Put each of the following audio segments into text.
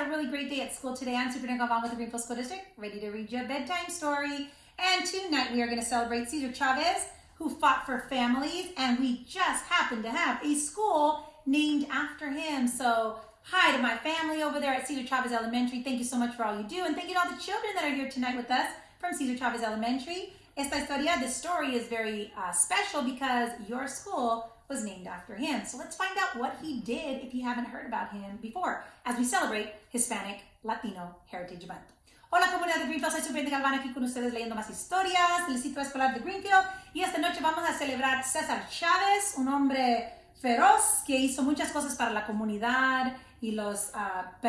a really great day at school today. I'm Superintendent Galvan with the Greenfield School District, ready to read you a bedtime story. And tonight we are going to celebrate Cesar Chavez, who fought for families, and we just happen to have a school named after him. So hi to my family over there at Cesar Chavez Elementary. Thank you so much for all you do, and thank you to all the children that are here tonight with us from Cesar Chavez Elementary. This story is very special because your school was named after him. So let's find out what he did if you haven't heard about him before, as we celebrate Hispanic Latino Heritage Month. Hola comunidad de Greenfield, soy Superintendent Galvan aquí con ustedes leyendo más historias del sitio escolar de Greenfield, y esta noche vamos a celebrar Cesar Chavez, un hombre feroz que hizo muchas cosas para la comunidad y las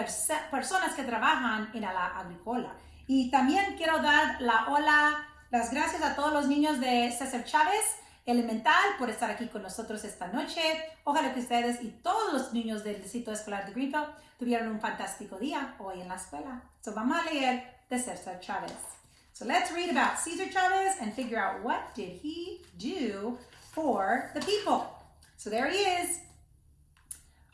personas que trabajan en la agrícola. Y también quiero dar las gracias a todos los niños de Cesar Chavez Elemental por estar aquí con nosotros esta noche. Ojalá que ustedes y todos los niños del distrito escolar de Greenfield tuvieron un fantástico día hoy en la escuela. So vamos a leer de Cesar Chavez. So let's read about Cesar Chavez and figure out what did he do for the people. So there he is,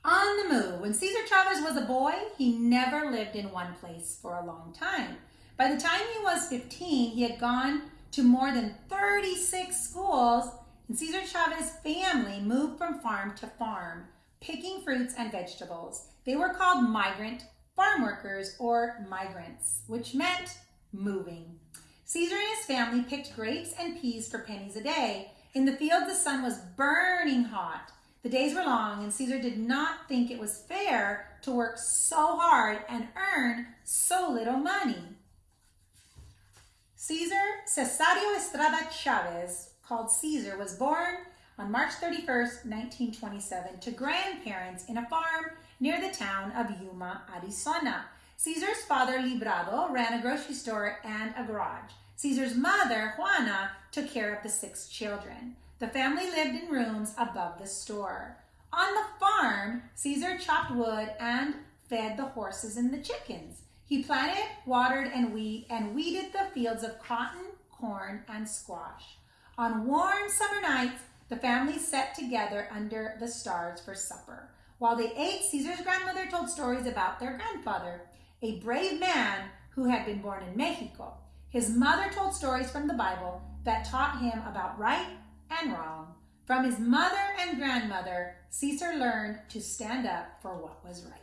on the move. When Cesar Chavez was a boy, he never lived in one place for a long time. By the time he was 15, he had gone to more than 36 schools, and Cesar Chavez's family moved from farm to farm, picking fruits and vegetables. They were called migrant farm workers, or migrants, which meant moving. Cesar and his family picked grapes and peas for pennies a day. In the field, the sun was burning hot. The days were long, and Cesar did not think it was fair to work so hard and earn so little money. Cesario Estrada Chavez, called Cesar, was born on March 31st, 1927, to grandparents in a farm near the town of Yuma, Arizona. Cesar's father, Librado, ran a grocery store and a garage. Cesar's mother, Juana, took care of the 6 children. The family lived in rooms above the store. On the farm, Cesar chopped wood and fed the horses and the chickens. He planted, watered, and weeded the fields of cotton, corn, and squash. On warm summer nights, the family sat together under the stars for supper. While they ate, Cesar's grandmother told stories about their grandfather, a brave man who had been born in Mexico. His mother told stories from the Bible that taught him about right and wrong. From his mother and grandmother, Cesar learned to stand up for what was right.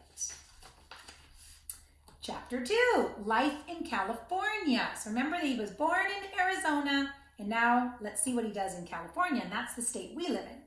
Chapter 2, Life in California. So remember that he was born in Arizona, and now let's see what he does in California, and that's the state we live in.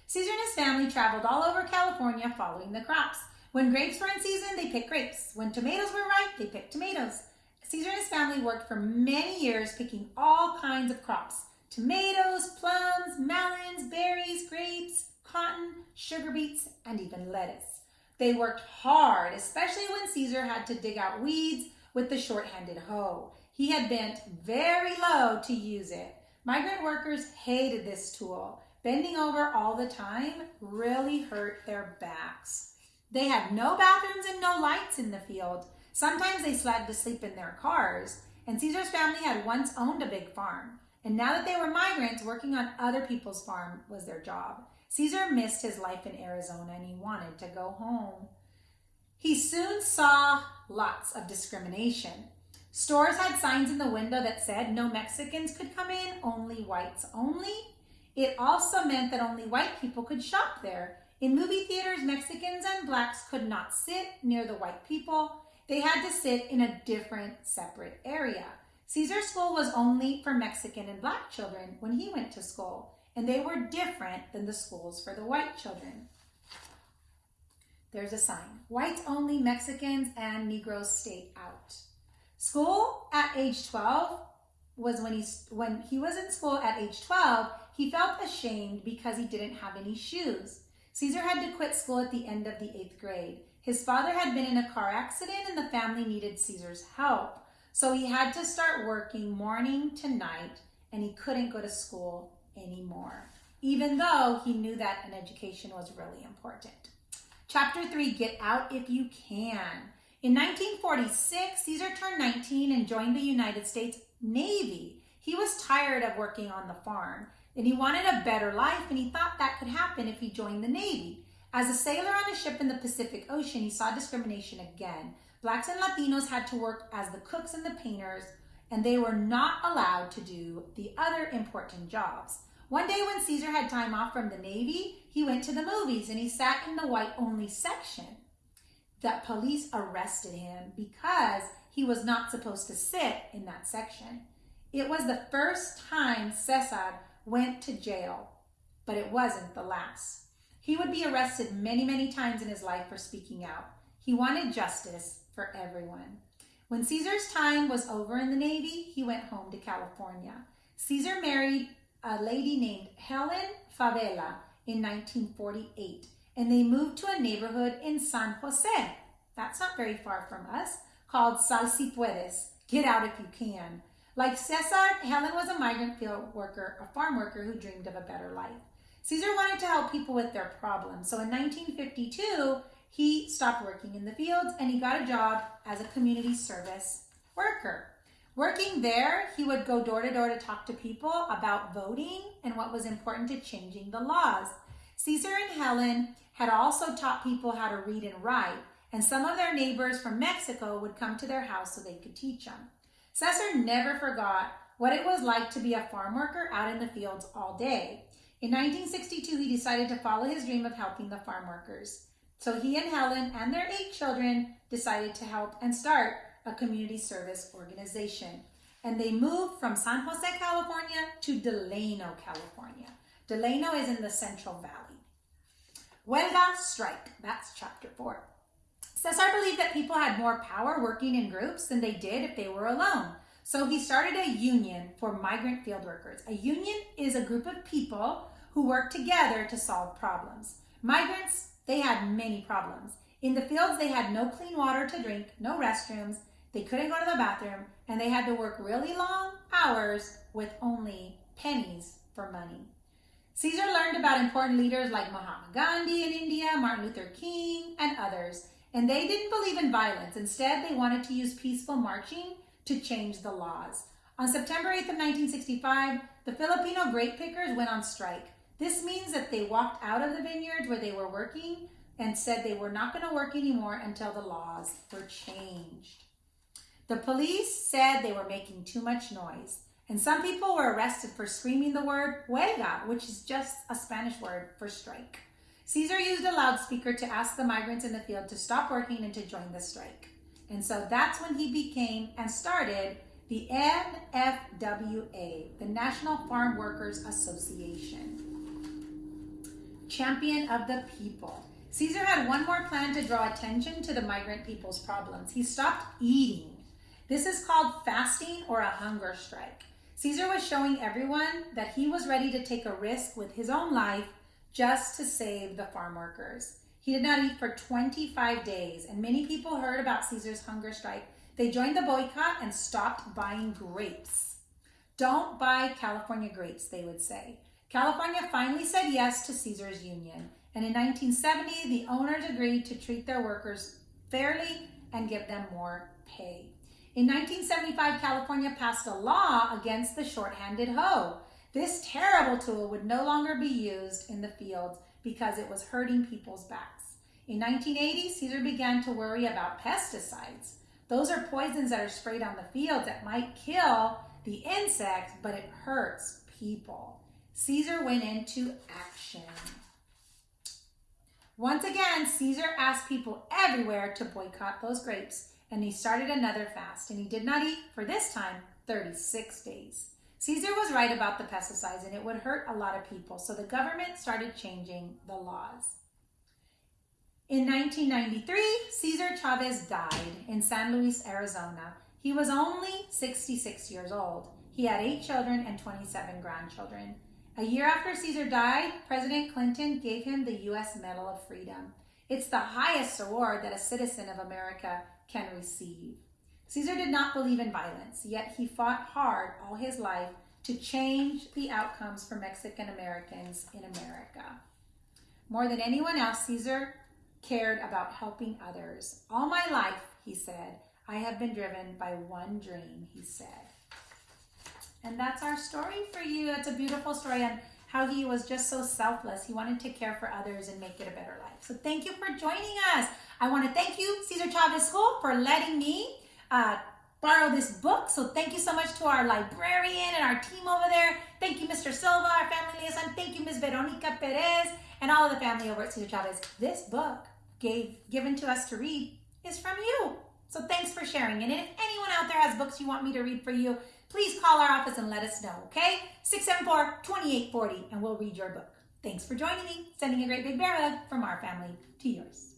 Cesar and his family traveled all over California following the crops. When grapes were in season, they picked grapes. When tomatoes were ripe, they picked tomatoes. Cesar and his family worked for many years picking all kinds of crops: tomatoes, plums, melons, berries, grapes, cotton, sugar beets, and even lettuce. They worked hard, especially when Cesar had to dig out weeds with the short-handed hoe. He had bent very low to use it. Migrant workers hated this tool. Bending over all the time really hurt their backs. They had no bathrooms and no lights in the field. Sometimes they slept to sleep in their cars. And Cesar's family had once owned a big farm. And now that they were migrants, working on other people's farm was their job. Cesar missed his life in Arizona and he wanted to go home. He soon saw lots of discrimination. Stores had signs in the window that said no Mexicans could come in, only whites only. It also meant that only white people could shop there. In movie theaters, Mexicans and blacks could not sit near the white people. They had to sit in a different, separate area. Cesar's school was only for Mexican and black children when he went to school, and they were different than the schools for the white children. There's a sign: whites only, Mexicans and Negroes stay out. School at age 12 was when he was in school at age 12, he felt ashamed because he didn't have any shoes. Cesar had to quit school at the end of the 8th grade. His father had been in a car accident and the family needed Cesar's help. So he had to start working morning to night, and he couldn't go to school anymore, even though he knew that an education was really important. Chapter 3, Get Out If You Can. In 1946, Cesar turned 19 and joined the United States Navy. He was tired of working on the farm, and he wanted a better life, and he thought that could happen if he joined the Navy. As a sailor on a ship in the Pacific Ocean, he saw discrimination again. Blacks and Latinos had to work as the cooks and the painters, and they were not allowed to do the other important jobs. One day when Cesar had time off from the Navy, he went to the movies and he sat in the white-only section. The police arrested him because he was not supposed to sit in that section. It was the first time Cesar went to jail, but it wasn't the last. He would be arrested many, many times in his life for speaking out. He wanted justice for everyone. When Cesar's time was over in the Navy, he went home to California. Cesar married a lady named Helen Favela in 1948, and they moved to a neighborhood in San Jose. That's not very far from us, called Sal Si Puedes, get out if you can. Like Cesar, Helen was a migrant field worker, a farm worker who dreamed of a better life. Cesar wanted to help people with their problems, so in 1952, he stopped working in the fields and he got a job as a community service worker. Working there, he would go door to door to talk to people about voting and what was important to changing the laws. Cesar and Helen had also taught people how to read and write, and some of their neighbors from Mexico would come to their house so they could teach them. Cesar never forgot what it was like to be a farm worker out in the fields all day. In 1962, he decided to follow his dream of helping the farm workers. So he and Helen and their 8 children decided to help and start a community service organization. And they moved from San Jose, California to Delano, California. Delano is in the Central Valley. Huelga strike, that's chapter 4. Cesar believed that people had more power working in groups than they did if they were alone. So he started a union for migrant field workers. A union is a group of people who work together to solve problems. Migrants, they had many problems. In the fields, they had no clean water to drink, no restrooms, they couldn't go to the bathroom, and they had to work really long hours with only pennies for money. Cesar learned about important leaders like Mahatma Gandhi in India, Martin Luther King, and others, and they didn't believe in violence. Instead, they wanted to use peaceful marching to change the laws. On September 8th of 1965, the Filipino grape pickers went on strike. This means that they walked out of the vineyards where they were working and said they were not going to work anymore until the laws were changed. The police said they were making too much noise, and some people were arrested for screaming the word huelga, which is just a Spanish word for strike. Cesar used a loudspeaker to ask the migrants in the field to stop working and to join the strike. And so that's when he became and started the NFWA, the National Farm Workers Association. Champion of the people. Cesar had one more plan to draw attention to the migrant people's problems. He stopped eating. This is called fasting or a hunger strike. Cesar was showing everyone that he was ready to take a risk with his own life just to save the farm workers. He did not eat for 25 days, and many people heard about Cesar's hunger strike. They joined the boycott and stopped buying grapes. Don't buy California grapes, they would say. California finally said yes to Cesar's union, and in 1970, the owners agreed to treat their workers fairly and give them more pay. In 1975, California passed a law against the short-handed hoe. This terrible tool would no longer be used in the fields because it was hurting people's backs. In 1980, Cesar began to worry about pesticides. Those are poisons that are sprayed on the fields that might kill the insects, but it hurts people. Cesar went into action. Once again, Cesar asked people everywhere to boycott those grapes, and he started another fast, and he did not eat for this time 36 days. Cesar was right about the pesticides, and it would hurt a lot of people, so the government started changing the laws. In 1993, Cesar Chavez died in San Luis, Arizona. He was only 66 years old. He had 8 children and 27 grandchildren. A year after Cesar died, President Clinton gave him the U.S. Medal of Freedom. It's the highest award that a citizen of America can receive. Cesar did not believe in violence, yet he fought hard all his life to change the outcomes for Mexican Americans in America. More than anyone else, Cesar cared about helping others. All my life, he said, I have been driven by one dream, he said. And that's our story for you. It's a beautiful story on how he was just so selfless. He wanted to care for others and make it a better life. So thank you for joining us. I want to thank you, Cesar Chavez School, for letting me borrow this book. So thank you so much to our librarian and our team over there. Thank you, Mr. Silva, our family liaison. Thank you, Ms. Veronica Perez, and all of the family over at Cesar Chavez. This book given to us to read is from you. So thanks for sharing. And if anyone out there has books you want me to read for you, please call our office and let us know, okay? 674-2840, and we'll read your book. Thanks for joining me. Sending a great big bear hug from our family to yours.